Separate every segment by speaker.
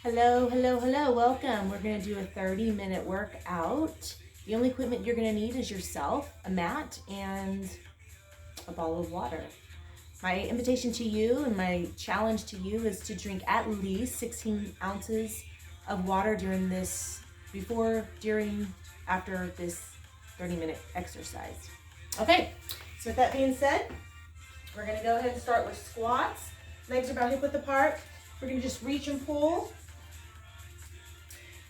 Speaker 1: Hello, hello, hello, welcome. We're gonna do a 30-minute workout. The only equipment you're gonna need is yourself, a mat, and a bottle of water. My invitation to you and my challenge to you is to drink at least 16 ounces of water before, during, after this 30-minute exercise. Okay, so with that being said, we're gonna go ahead and start with squats. Legs are about hip width apart. We're gonna just reach and pull.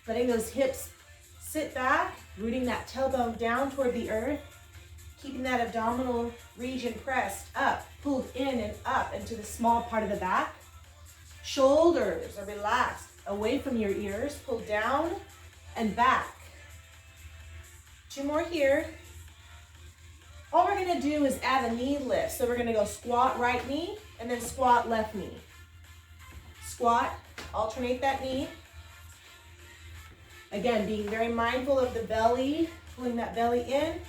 Speaker 1: Letting those hips sit back, rooting that tailbone down toward the earth, keeping that abdominal region pressed up, pulled in and up into the small part of the back. Shoulders are relaxed away from your ears, pulled down and back. 2 more here. All we're gonna do is add a knee lift. So we're gonna go squat right knee and then squat left knee. Squat, alternate that knee. Again, being very mindful of the belly, pulling that belly in.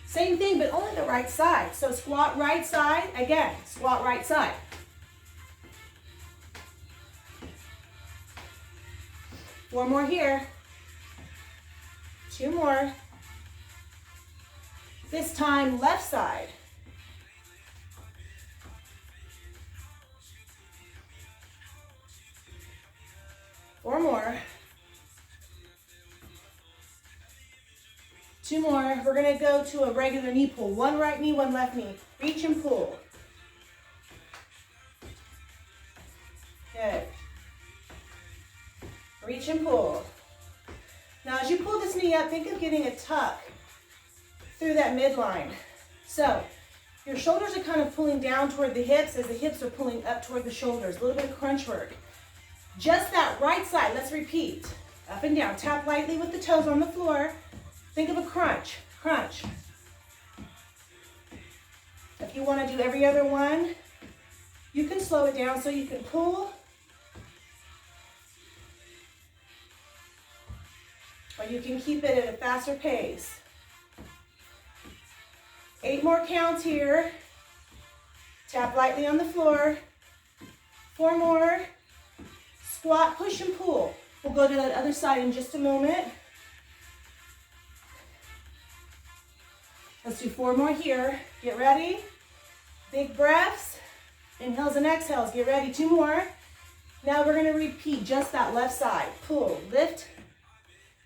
Speaker 1: Same thing, but only the right side. So squat right side, again, squat right side. Four more here. 2 more. This time, left side. Four more. 2 more. We're gonna go to a regular knee pull. 1 right knee, 1 left knee. Reach and pull. Good. Reach and pull. Now as you pull this knee up, think of getting a tuck through that midline. So your shoulders are kind of pulling down toward the hips as the hips are pulling up toward the shoulders. A little bit of crunch work. Just that right side. Let's repeat. Up and down. Tap lightly with the toes on the floor. Think of a crunch, crunch. If you want to do every other one, you can slow it down so you can pull. Or you can keep it at a faster pace. 8 more counts here. Tap lightly on the floor. 4 more. Squat, push, and pull. We'll go to that other side in just a moment. Let's do 4 more here. Get ready. Big breaths. Inhales and exhales. Get ready. 2 more. Now we're going to repeat just that left side. Pull, lift.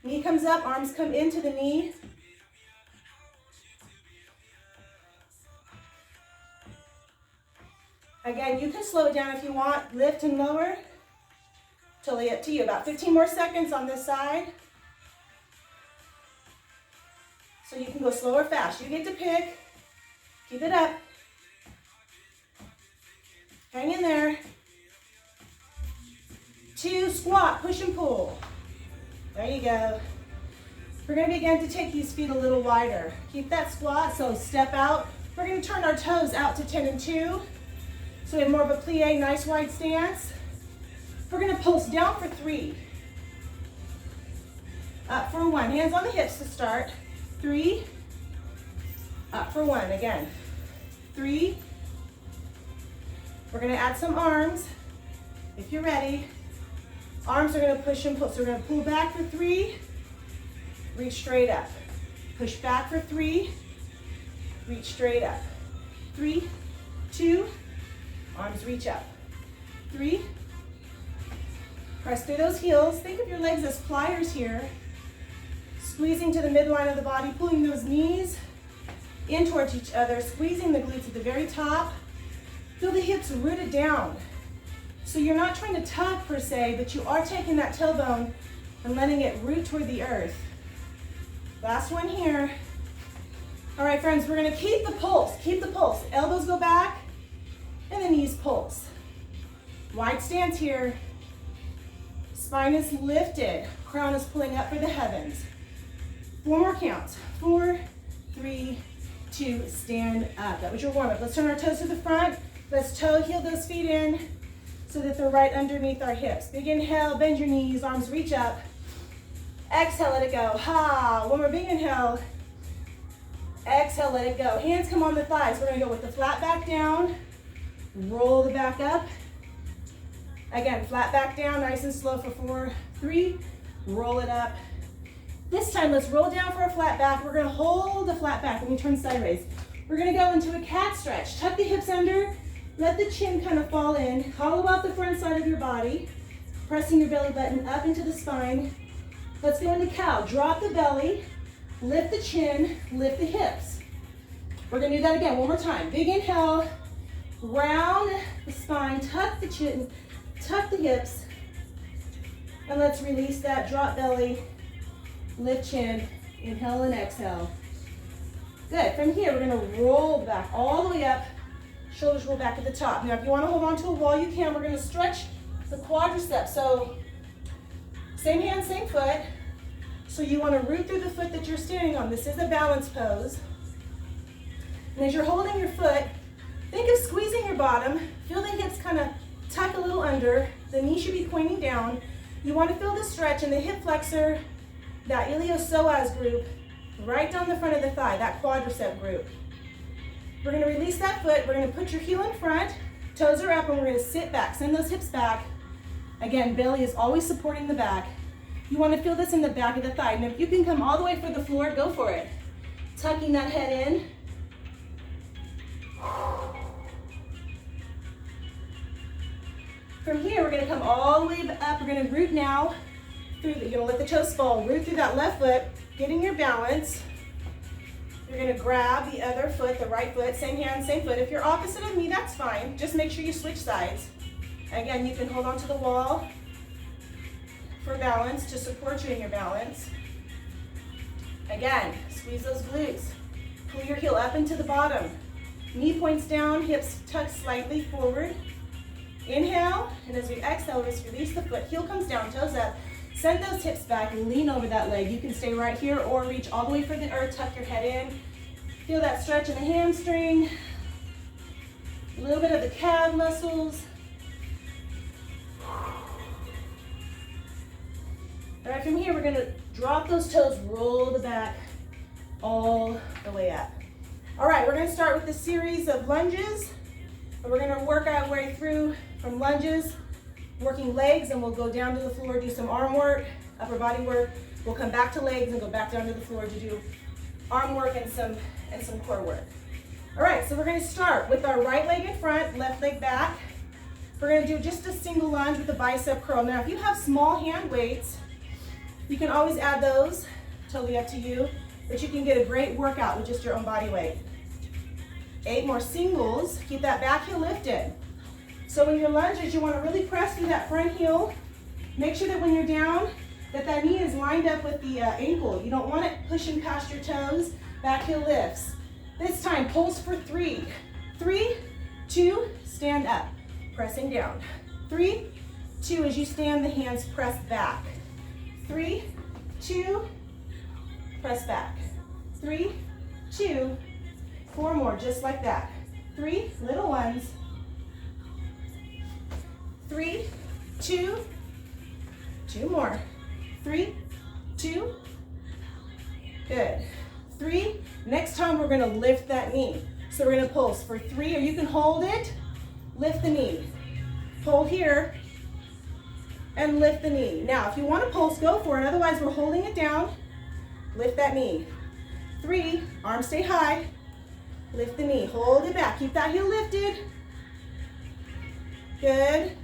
Speaker 1: Knee comes up, arms come into the knee. Again, you can slow it down if you want. Lift and lower. Totally up to you. About 15 more seconds on this side. So you can go slow or fast. You get to pick. Keep it up. Hang in there. 2, squat, push and pull. There you go. We're going to begin to take these feet a little wider. Keep that squat, so step out. We're going to turn our toes out to 10 and 2. So we have more of a plie, nice wide stance. We're going to pulse down for 3. Up for 1. Hands on the hips to start. 3. Up for 1 again. 3. We're going to add some arms if you're ready. Arms are going to push and pull. So we're going to pull back for 3. Reach straight up. Push back for 3. Reach straight up. 3, 2. Arms reach up. 3. Press through those heels. Think of your legs as pliers here. Squeezing to the midline of the body, pulling those knees in towards each other, squeezing the glutes at the very top. Feel the hips rooted down. So you're not trying to tug per se, but you are taking that tailbone and letting it root toward the earth. Last one here. All right, friends, we're gonna keep the pulse. Keep the pulse. Elbows go back and the knees pulse. Wide stance here. Spine is lifted. Crown is pulling up for the heavens. 4 more counts. 4, 3, 2, stand up. That was your warm-up. Let's turn our toes to the front. Let's toe heel those feet in so that they're right underneath our hips. Big inhale, bend your knees, arms reach up. Exhale, let it go. Ha, one more big inhale. Exhale, let it go. Hands come on the thighs. We're gonna go with the flat back down. Roll the back up. Again, flat back down, nice and slow for 4, 3, roll it up. This time, let's roll down for a flat back. We're gonna hold the flat back. Let me turn sideways. We're gonna go into a cat stretch. Tuck the hips under, let the chin kind of fall in, hollow out the front side of your body, pressing your belly button up into the spine. Let's go into cow. Drop the belly, lift the chin, lift the hips. We're gonna do that again, one more time. Big inhale, round the spine, tuck the chin, tuck the hips, and let's release that, drop belly, lift chin, inhale and exhale. Good, from here, we're gonna roll back all the way up, shoulders roll back at the top. Now, if you wanna hold on to a wall, you can. We're gonna stretch the quadriceps. So, same hand, same foot. So you wanna root through the foot that you're standing on. This is a balance pose. And as you're holding your foot, think of squeezing your bottom. Feel the hips kind of tuck a little under. The knee should be pointing down. You want to feel the stretch in the hip flexor, that iliopsoas group, right down the front of the thigh, that quadricep group. We're going to release that foot. We're going to put your heel in front, toes are up, and we're going to sit back. Send those hips back. Again, belly is always supporting the back. You want to feel this in the back of the thigh. And if you can come all the way for the floor, go for it. Tucking that head in. From here, we're going to come all the way up. We're going to root now through you're going to let the toes fall. Root through that left foot, getting your balance. You're going to grab the other foot, the right foot, same hand, same foot. If you're opposite of me, that's fine. Just make sure you switch sides. Again, you can hold onto the wall for balance to support you in your balance. Again, squeeze those glutes. Pull your heel up into the bottom. Knee points down, hips tuck slightly forward. Inhale, and as we exhale, just release the foot. Heel comes down, toes up. Send those hips back and lean over that leg. You can stay right here or reach all the way for the earth, tuck your head in. Feel that stretch in the hamstring. A little bit of the calf muscles. All right, from here, we're gonna drop those toes, roll the back all the way up. All right, we're gonna start with a series of lunges. And we're gonna work our way through from lunges, working legs, and we'll go down to the floor, do some arm work, upper body work. We'll come back to legs and go back down to the floor to do arm work and some core work. All right, so we're gonna start with our right leg in front, left leg back. We're gonna do just a single lunge with a bicep curl. Now, if you have small hand weights, you can always add those, totally up to you, but you can get a great workout with just your own body weight. 8 more singles. Keep that back heel lifted. So when you're lunges, you want to really press through that front heel. Make sure that when you're down, that knee is lined up with the ankle. You don't want it pushing past your toes. Back heel lifts. This time, pulse for 3. 3, 2, stand up. Pressing down. 3, 2, as you stand, the hands press back. 3, 2, press back. 3, 2, 4 more, just like that. 3, little ones. 3, 2, 2 more. 3, 2, good. 3, next time we're gonna lift that knee. So we're gonna pulse for 3, or you can hold it, lift the knee. Pull here, and lift the knee. Now, if you wanna pulse, go for it. Otherwise, we're holding it down. Lift that knee. 3, arms stay high. Lift the knee, hold it back. Keep that heel lifted. Good.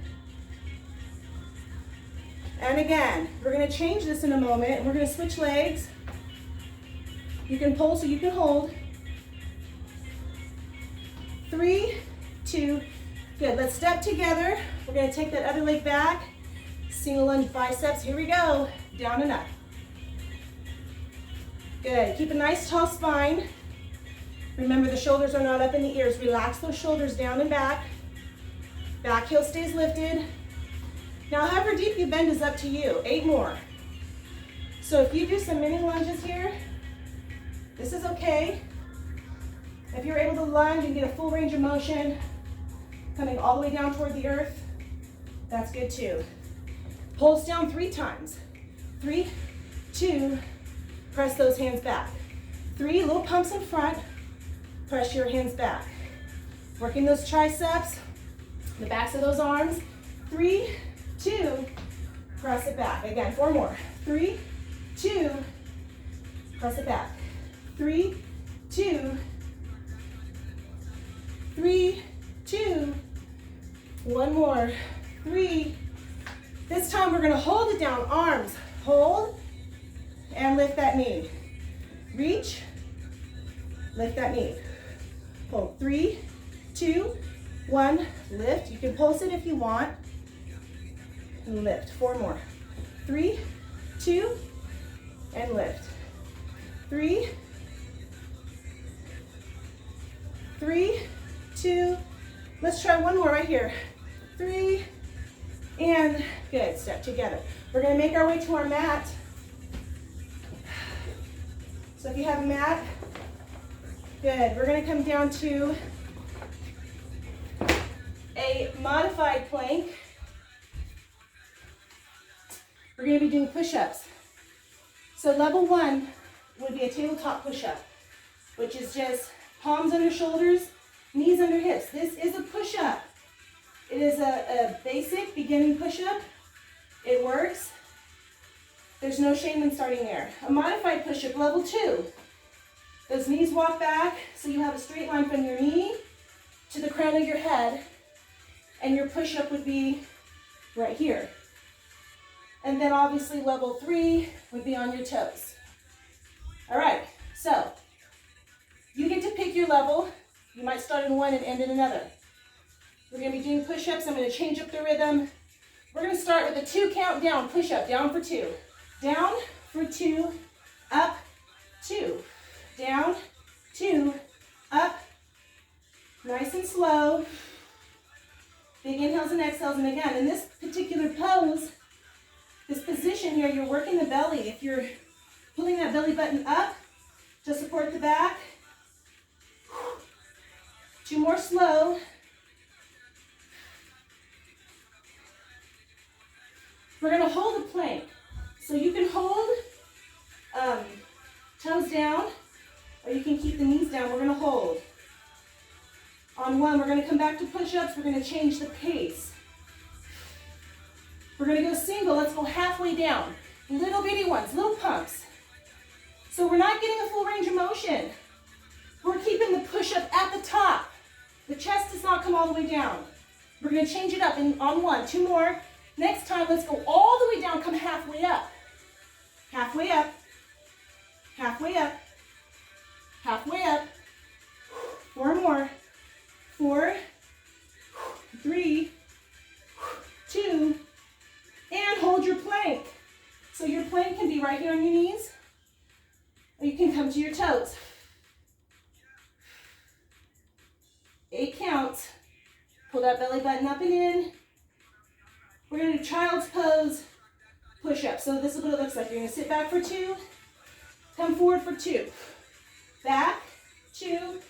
Speaker 1: And again, we're gonna change this in a moment. We're gonna switch legs. You can pulse or you can hold. 3, 2, good. Let's step together. We're gonna take that other leg back. Single lunge biceps, here we go. Down and up. Good, keep a nice tall spine. Remember, the shoulders are not up in the ears. Relax those shoulders down and back. Back heel stays lifted. Now, however deep you bend is up to you. 8 more. So if you do some mini lunges here, this is okay. If you're able to lunge and get a full range of motion, coming all the way down toward the earth, that's good too. Pulse down 3 times. 3, 2, press those hands back. 3, little pumps in front. Press your hands back. Working those triceps, the backs of those arms. 3, press it back. Again, 4 more. 3, 2, press it back. 3, 2, 3, 2, 1 more. 3. This time we're gonna hold it down, arms, hold, and lift that knee. Reach, lift that knee. Hold, 3, 2, 1, lift. You can pulse it if you want. And lift, 4 more. 3, 2, and lift. 3, 3, 2, let's try 1 more right here. 3, and good, step together. We're gonna make our way to our mat. So if you have a mat, good. We're gonna come down to a modified plank. We're gonna be doing push-ups. So level 1 would be a tabletop push-up, which is just palms under shoulders, knees under hips. This is a push-up. It is a basic beginning push-up. It works. There's no shame in starting there. A modified push-up, level 2. Those knees walk back, so you have a straight line from your knee to the crown of your head, and your push-up would be right here. And then obviously level 3 would be on your toes. All right, so you get to pick your level. You might start in one and end in another. We're gonna be doing push-ups. I'm gonna change up the rhythm. We're gonna start with a 2 count down, push-up, down for 2. Down for 2, up, 2. Down, 2, up, nice and slow. Big inhales and exhales, and again, in this particular pose, this position here, you're working the belly. If you're pulling that belly button up to support the back. 2 more slow. We're gonna hold a plank. So you can hold toes down, or you can keep the knees down. We're gonna hold. On 1, we're gonna come back to push-ups. We're gonna change the pace. We're gonna go single. Let's go halfway down. Little bitty ones, little pumps. So we're not getting a full range of motion. We're keeping the push-up at the top. The chest does not come all the way down. We're gonna change it up on 1, 2 more. Next time, let's go all the way down, come halfway up. Halfway up, halfway up, halfway up. 4 more. 4, 3, 2, and hold your plank. So your plank can be right here on your knees, or you can come to your toes. 8 counts. Pull that belly button up and in. We're gonna do child's pose push-up. So this is what it looks like. You're gonna sit back for 2, come forward for 2. Back, 2,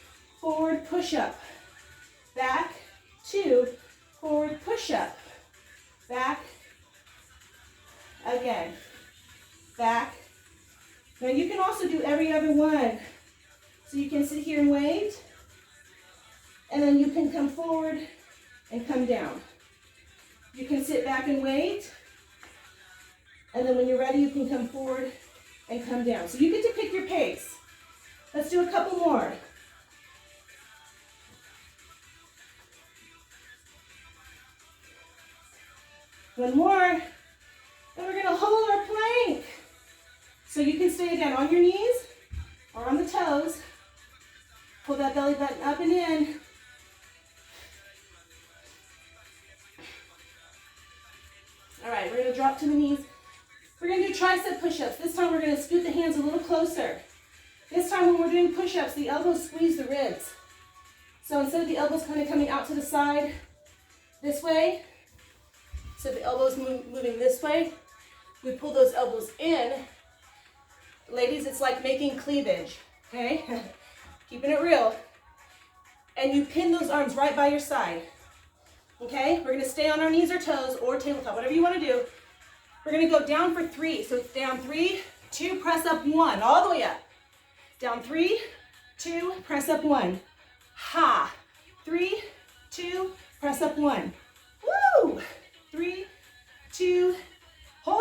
Speaker 1: forward, push-up. Back, 2, forward, push-up. Back, again, back. Now you can also do every other one. So you can sit here and wait, and then you can come forward and come down. You can sit back and wait, and then when you're ready, you can come forward and come down. So you get to pick your pace. Let's do a couple more. One more, and we're gonna hold our plank. So you can stay again on your knees or on the toes. Pull that belly button up and in. All right, we're gonna drop to the knees. We're gonna do tricep push-ups. This time we're gonna scoot the hands a little closer. This time when we're doing push-ups, the elbows squeeze the ribs. So instead of the elbows kind of coming out to the side this way, so the elbows moving this way, we pull those elbows in. Ladies, it's like making cleavage, okay? Keeping it real. And you pin those arms right by your side, okay? We're gonna stay on our knees or toes or tabletop, whatever you wanna do. We're gonna go down for 3. So it's down 3, 2, press up 1, all the way up. Down 3, 2, press up 1. Ha. 3, 2, press up 1. Woo! 3, 2, hold.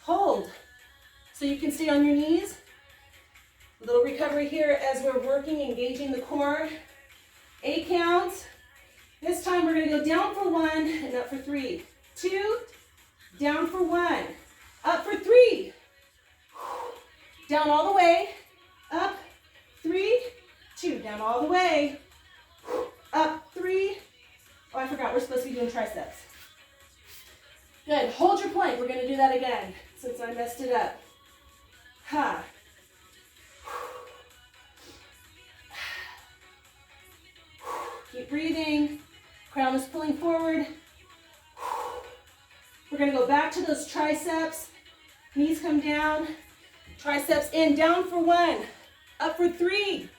Speaker 1: Hold. So you can stay on your knees. A little recovery here as we're working, engaging the core. 8 counts. This time we're going to go down for 1 and up for 3. 2, down for 1, up for 3. Down all the way, up, 3, 2, down all the way, up, 3. Oh, I forgot, we're supposed to be doing triceps. Good, hold your plank. We're going to do that again since I messed it up. Ha. Keep breathing. Crown is pulling forward. We're going to go back to those triceps. Knees come down. Triceps in, down for 1, up for 3,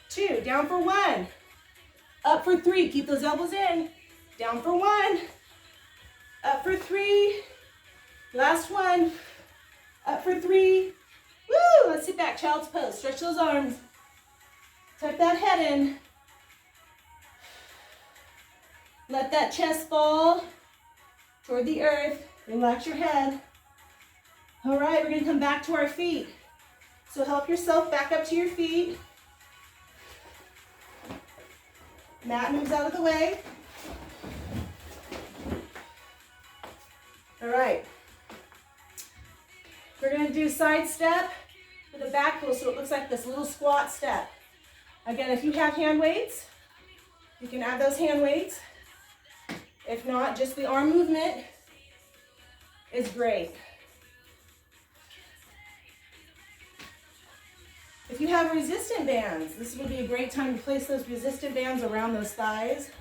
Speaker 1: 2, down for 1, up for 3. Keep those elbows in. Down for 1, up for 3. Last one, up for 3. Woo! Let's sit back, child's pose. Stretch those arms. Tuck that head in. Let that chest fall toward the earth. Relax your head. All right, we're going to come back to our feet. So help yourself back up to your feet. Mat moves out of the way. All right. We're going to do side step with a back pull so it looks like this little squat step. Again, if you have hand weights, you can add those hand weights. If not, just the arm movement is great. If you have resistant bands, this would be a great time to place those resistant bands around those thighs.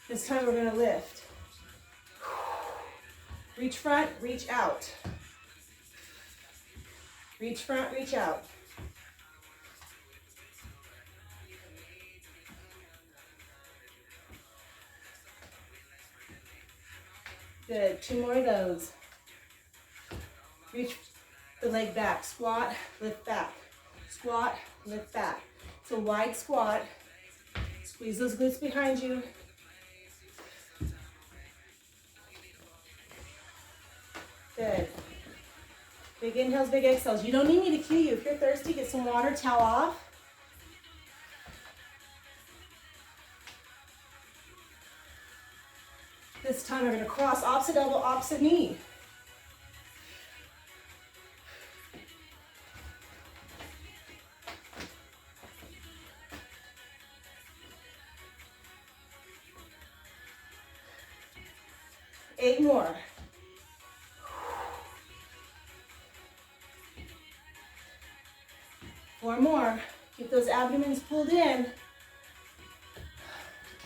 Speaker 1: This time we're going to lift. Reach front, reach out. Reach front, reach out. Good, 2 more of those. Reach the leg back, squat, lift back. Squat, lift back. So wide squat. Squeeze those glutes behind you. Good. Big inhales, big exhales. You don't need me to cue you. If you're thirsty, get some water, towel off. This time we're going to cross opposite elbow, opposite knee. Eight more. Four more. Keep those abdomens pulled in.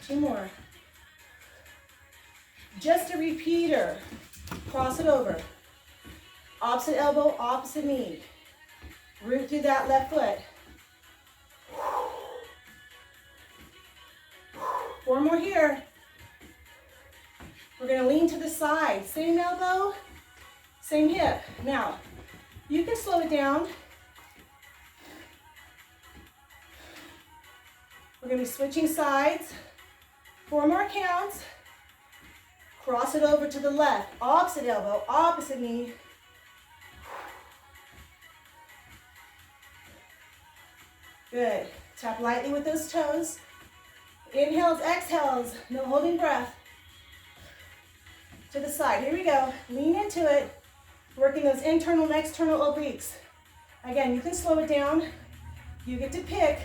Speaker 1: 2 more. Just a repeater. Cross it over. Opposite elbow, opposite knee. Root through that left foot. 4 more here. We're going to lean to the side. Same elbow, same hip. Now, you can slow it down. We're going to be switching sides. 4 more counts. Cross it over to the left. Opposite elbow, opposite knee. Good. Tap lightly with those toes. Inhales, exhales. No holding breath. To the side. Here we go. Lean into it. Working those internal and external obliques. Again, you can slow it down. You get to pick.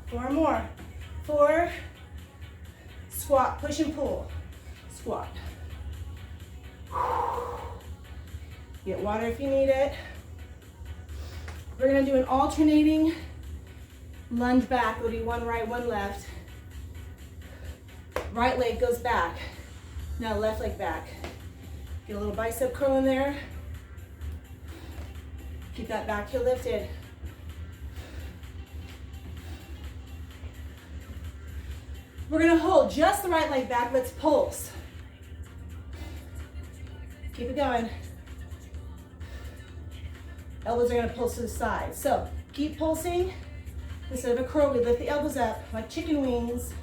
Speaker 1: 4 more. 4. Squat, push and pull. Squat. Get water if you need it. We're going to do an alternating lunge back. It'll be 1 right, 1 left. Right leg goes back. Now left leg back. Get a little bicep curl in there. Keep that back heel lifted. We're going to hold just the right leg back. Let's pulse. Keep it going. Elbows are gonna pulse to the side. So keep pulsing. Instead of a curl, we lift the elbows up like chicken wings.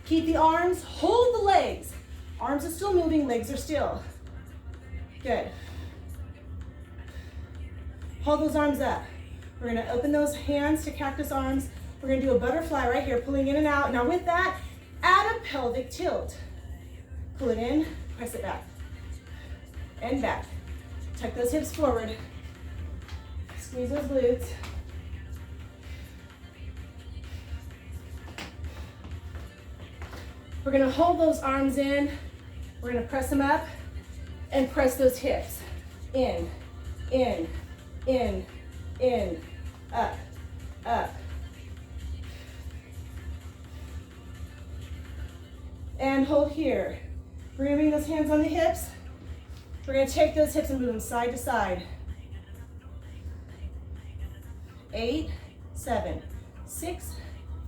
Speaker 1: Keep the arms, hold the legs. Arms are still moving, legs are still. Good. Hold those arms up. We're gonna open those hands to cactus arms. We're gonna do a butterfly right here, pulling in and out. Now with that, add a pelvic tilt. Pull it in, press it back, and back. Tuck those hips forward. Squeeze those glutes. We're gonna hold those arms in. We're gonna press them up and press those hips. In, in, in, in, up, up. And hold here. We're gonna bring those hands on the hips. We're gonna take those hips and move them side to side. 8, 7, 6,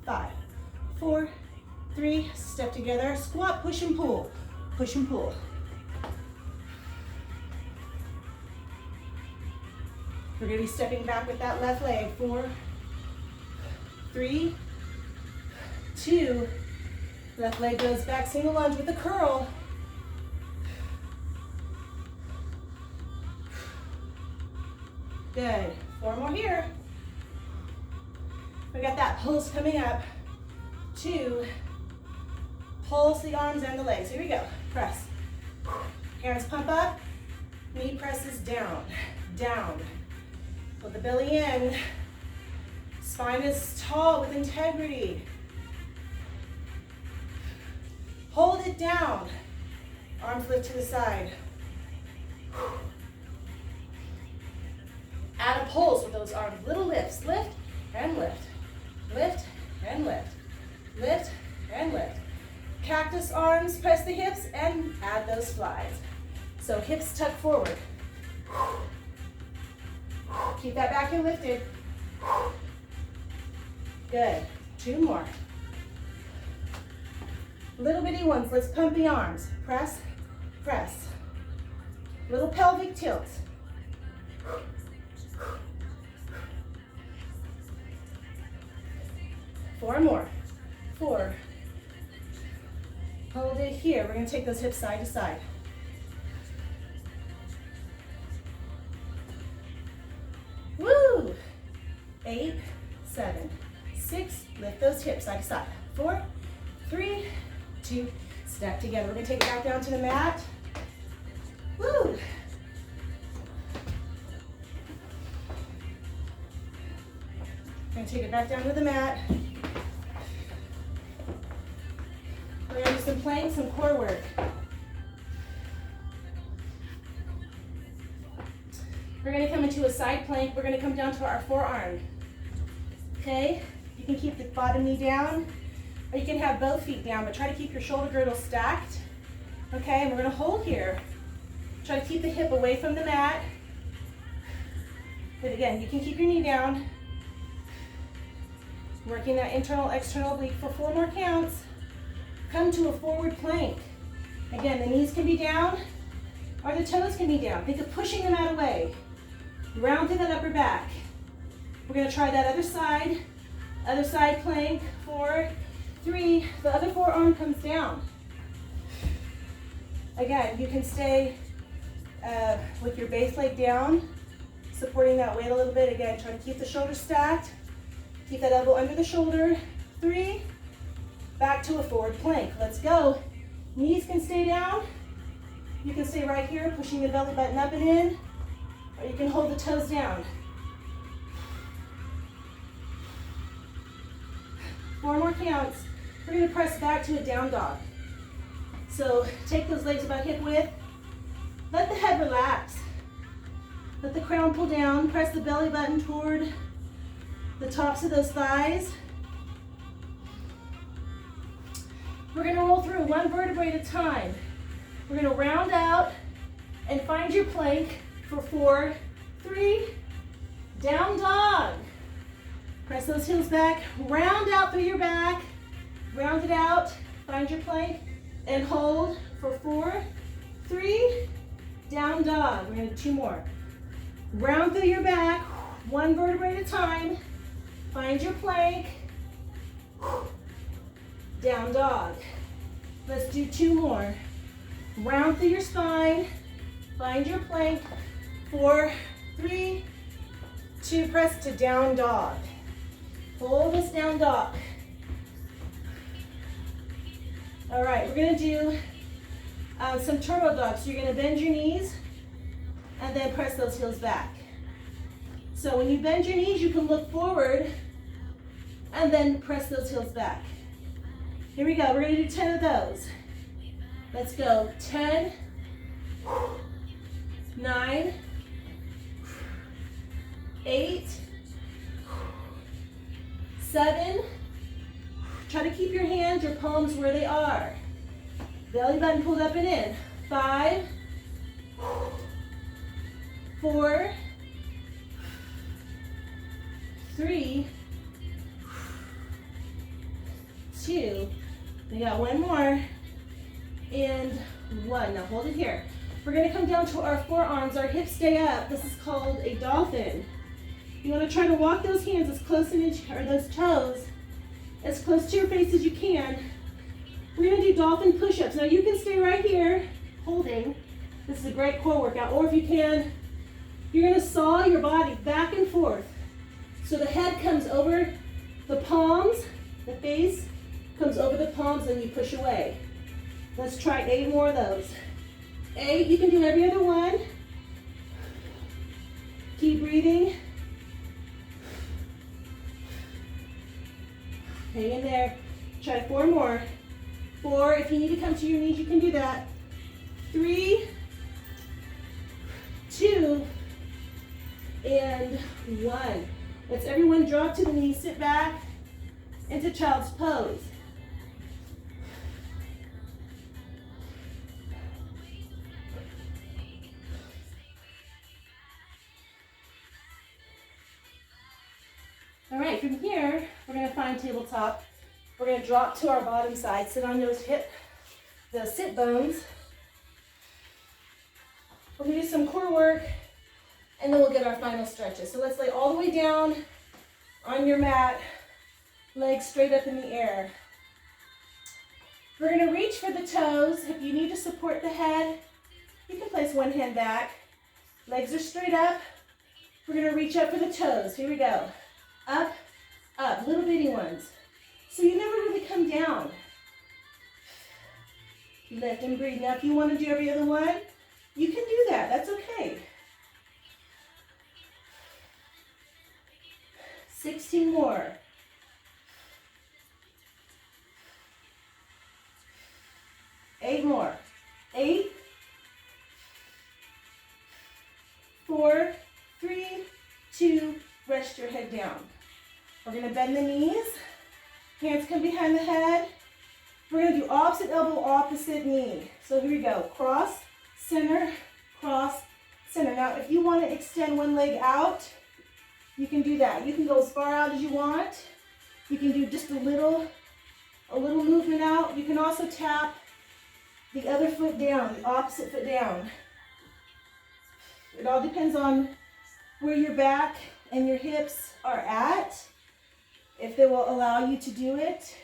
Speaker 1: 5, 4, 3, step together, squat, push and pull, push and pull. We're gonna be stepping back with that left leg. 4, 3, 2, left leg goes back, single lunge with a curl. Good, 4 more here. We got that pulse coming up. 2, pulse the arms and the legs. Here we go, press. Hands pump up, knee presses down, down. Put the belly in. Spine is tall with integrity. Hold it down. Arms lift to the side. Add a pulse with those arms. Little lifts. Lift and lift. Lift and lift. Lift and lift. Cactus arms, press the hips and add those flies. So hips tuck forward. Keep that back and lifted. Good. 2 more. Little bitty ones. Let's pump the arms. Press, press. Little pelvic tilt. Four more. 4. Hold it here. We're going to take those hips side to side. Woo! 8, 7, 6. Lift those hips side to side. 4, 3, 2. Step together. We're going to take it back down to the mat. Woo! We're going to take it back down to the mat. We're going to do some planks, some core work. We're going to come into a side plank. We're going to come down to our forearm. Okay? You can keep the bottom knee down, or you can have both feet down, but try to keep your shoulder girdle stacked. Okay? And we're going to hold here. Try to keep the hip away from the mat. But again, you can keep your knee down. Working that internal, external oblique for 4 more counts. Come to a forward plank. Again, the knees can be down or the toes can be down. Think of pushing the mat away. Round through that upper back. We're going to try that other side plank. 4, 3, the other forearm comes down. Again, you can stay with your base leg down, supporting that weight a little bit. Again, try to keep the shoulders stacked. Keep that elbow under the shoulder. 3, back to a forward plank. Let's go. Knees can stay down. You can stay right here, pushing the belly button up and in, or you can hold the toes down. 4 more counts. We're going to press back to a down dog. So take those legs about hip width. Let the head relax. Let the crown pull down. Press the belly button toward the tops of those thighs. We're going to roll through 1 vertebrae at a time. We're going to round out and find your plank for 4, 3, down dog. Press those heels back, round out through your back, round it out, find your plank, and hold for 4, 3, down dog. We're going to do 2 more. Round through your back, one vertebrae at a time. Find your plank. Down dog. Let's do 2 more. Round through your spine. Find your plank. 4, 3, 2, press to down dog. Pull this down dog. All right, we're gonna do some turbo dogs. So you're gonna bend your knees and then press those heels back. So when you bend your knees, you can look forward and then press those heels back. Here we go, we're gonna do 10 of those. Let's go, 10, 9, 8, 7, try to keep your hands, your palms where they are. Belly button pulled up and in. 5, 4, 3, 2, we got 1 more, and 1. Now hold it here. We're gonna come down to our forearms, our hips stay up. This is called a dolphin. You wanna try to walk those hands as close or those toes as close to your face as you can. We're gonna do dolphin push-ups. Now you can stay right here, holding. This is a great core workout, or if you can, you're gonna saw your body back and forth. So the head comes over the palms, the face comes over the palms, and you push away. Let's try 8 more of those. 8, you can do every other one. Keep breathing. Hang in there. Try 4 more. 4, if you need to come to your knees, you can do that. 3, 2, and 1. Let's everyone drop to the knees, sit back into child's pose. All right, from here, we're gonna find tabletop. We're gonna drop to our bottom side, sit on those sit bones. We're gonna do some core work, and then we'll get our final stretches. So let's lay all the way down on your mat, legs straight up in the air. We're gonna reach for the toes. If you need to support the head, you can place one hand back. Legs are straight up. We're gonna reach up for the toes. Here we go. Up, up, little bitty ones. So you never really come down. Lift and breathe. Now if you want to do every other one, you can do that. That's okay. 16 more. 8 more. 8, 4, 3, 2, rest your head down. We're going to bend the knees. Hands come behind the head. We're going to do opposite elbow, opposite knee. So here we go. Cross, center, cross, center. Now, if you want to extend one leg out, you can do that. You can go as far out as you want. You can do just a little movement out. You can also tap the other foot down, the opposite foot down. It all depends on where your back and your hips are at, if they will allow you to do it.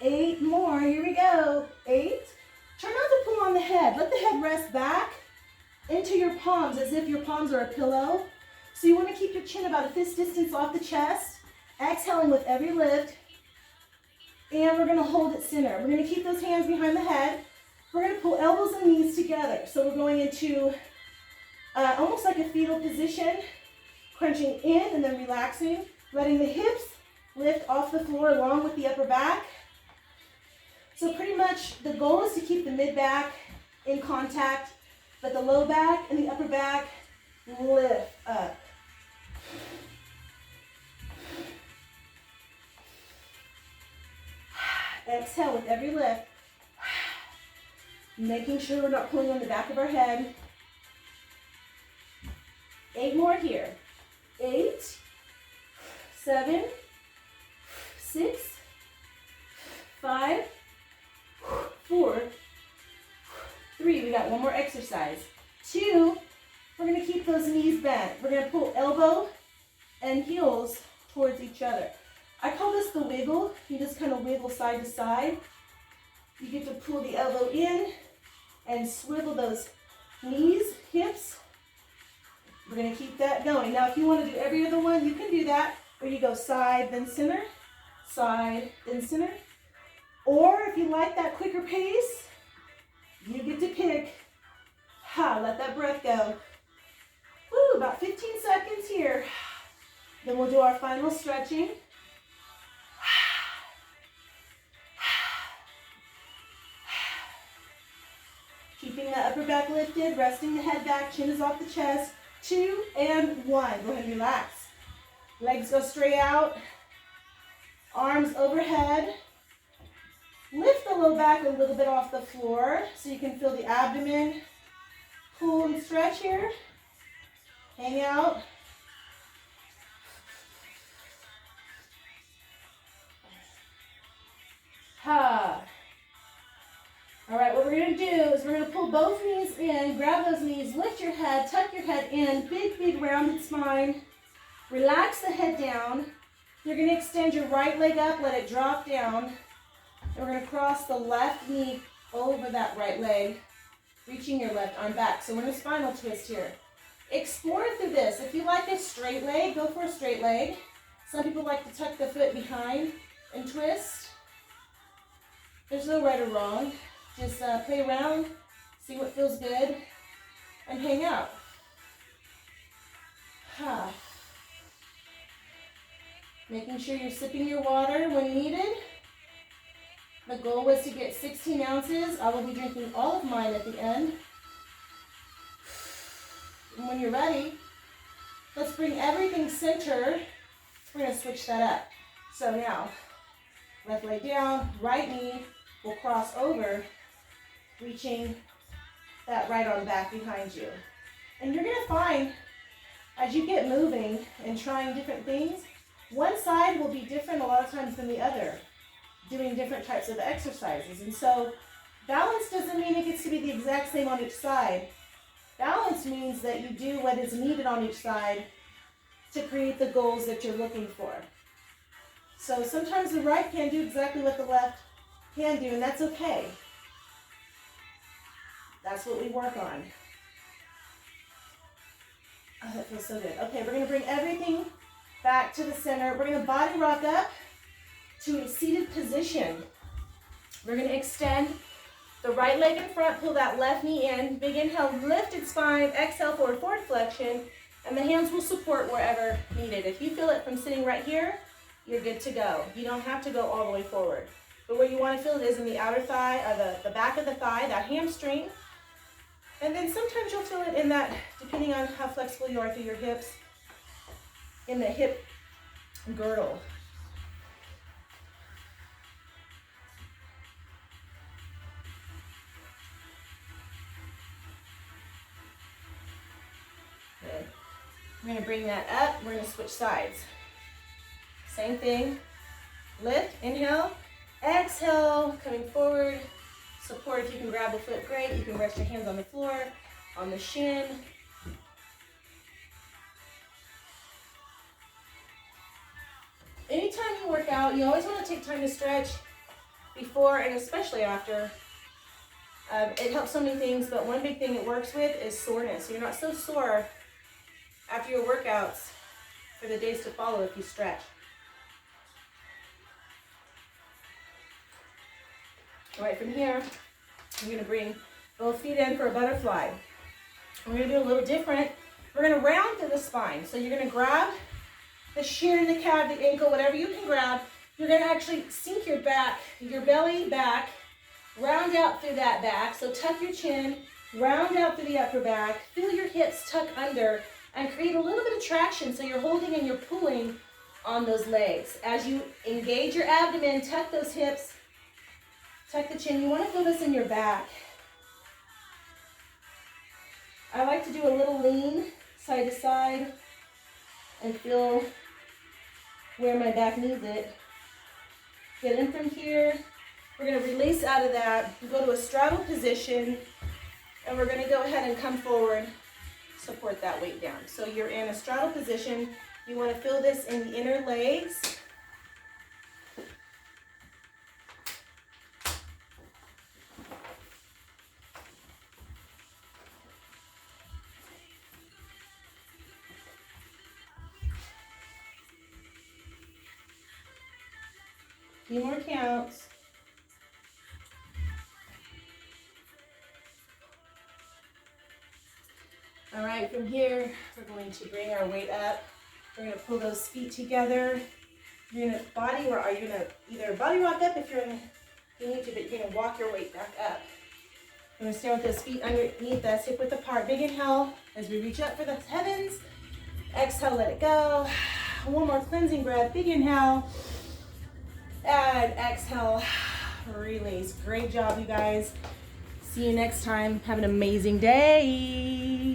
Speaker 1: 8 more, here we go. 8, try not to pull on the head. Let the head rest back into your palms as if your palms are a pillow. So you want to keep your chin about a fist distance off the chest, exhaling with every lift. And we're gonna hold it center. We're gonna keep those hands behind the head. We're gonna pull elbows and knees together. So we're going into almost like a fetal position, crunching in and then relaxing, letting the hips lift off the floor along with the upper back. So pretty much the goal is to keep the mid-back in contact, but the low back and the upper back lift up. Exhale with every lift. Making sure we're not pulling on the back of our head. 8 more here. 8, 7, 6, 5, 4, 3. We got one more exercise. 2, We're gonna keep those knees bent. We're gonna pull elbow and heels towards each other. I call this the wiggle. You just kind of wiggle side to side. You get to pull the elbow in and swivel those knees, hips. We're gonna keep that going. Now, if you wanna do every other one, you can do that, where you go side, then center, side, then center. Or if you like that quicker pace, you get to pick. Let that breath go. Woo, about 15 seconds here. Then we'll do our final stretching. Keeping the upper back lifted, resting the head back, chin is off the chest. 2 and 1. Go ahead and relax. Legs go straight out. Arms overhead. Lift the low back a little bit off the floor so you can feel the abdomen pull and stretch here. Hang out. All right, what we're going to do is we're going to pull both knees in, grab those knees, lift your head, tuck your head in, big, big rounded spine. Relax the head down. You're going to extend your right leg up, let it drop down. And we're going to cross the left knee over that right leg, reaching your left arm back. So we're in a spinal twist here. Explore through this. If you like a straight leg, go for a straight leg. Some people like to tuck the foot behind and twist. There's no right or wrong. Just play around, see what feels good, and hang out. Making sure you're sipping your water when needed. The goal was to get 16 ounces. I will be drinking all of mine at the end. And when you're ready, let's bring everything center. We're going to switch that up. So now, left leg down, right knee will cross over, reaching that right arm back behind you. And you're going to find, as you get moving and trying different things, one side will be different a lot of times than the other, doing different types of exercises. And so balance doesn't mean it gets to be the exact same on each side. Balance means that you do what is needed on each side to create the goals that you're looking for. So sometimes the right can't do exactly what the left can do, and that's okay. That's what we work on. Oh, that feels so good. Okay, we're going to bring everything back to the center. We're going to body rock up to a seated position. We're going to extend the right leg in front, pull that left knee in. Big inhale, lifted spine. Exhale, forward flexion. And the hands will support wherever needed. If you feel it from sitting right here, you're good to go. You don't have to go all the way forward. But where you want to feel it is in the outer thigh, the back of the thigh, that hamstring. And then sometimes you'll feel it in that, depending on how flexible you are through your hips, in the hip girdle. Good. We're going to bring that up. We're going to switch sides. Same thing. Lift, inhale, exhale, coming forward. Support, if you can grab the foot, great. You can rest your hands on the floor, on the shin. Anytime you work out, you always want to take time to stretch before and especially after. It helps so many things, but one big thing it works with is soreness. So you're not so sore after your workouts for the days to follow if you stretch. All right, from here, I'm going to bring both feet in for a butterfly. We're going to do a little different. We're going to round through the spine. So you're going to grab the shin, the calf, the ankle, whatever you can grab. You're going to actually sink your back, your belly back, round out through that back. So tuck your chin, round out through the upper back, feel your hips tuck under, and create a little bit of traction so you're holding and you're pulling on those legs. As you engage your abdomen, tuck those hips, tuck the chin. You want to feel this in your back. I like to do a little lean side to side and feel where my back needs it. Get in from here. We're going to release out of that, go to a straddle position, and we're going to go ahead and come forward. support that weight down. So you're in a straddle position. You want to feel this in the inner legs. A few more counts. All right, from here, we're going to bring our weight up. We're going to pull those feet together. You're going to you're going to either body rock up if you need to, but you're going to walk your weight back up. We're going to stand with those feet underneath us, hip width apart. Big inhale as we reach up for the heavens. Exhale, let it go. One more cleansing breath. Big inhale. And exhale, release. Great job, you guys. See you next time. Have an amazing day.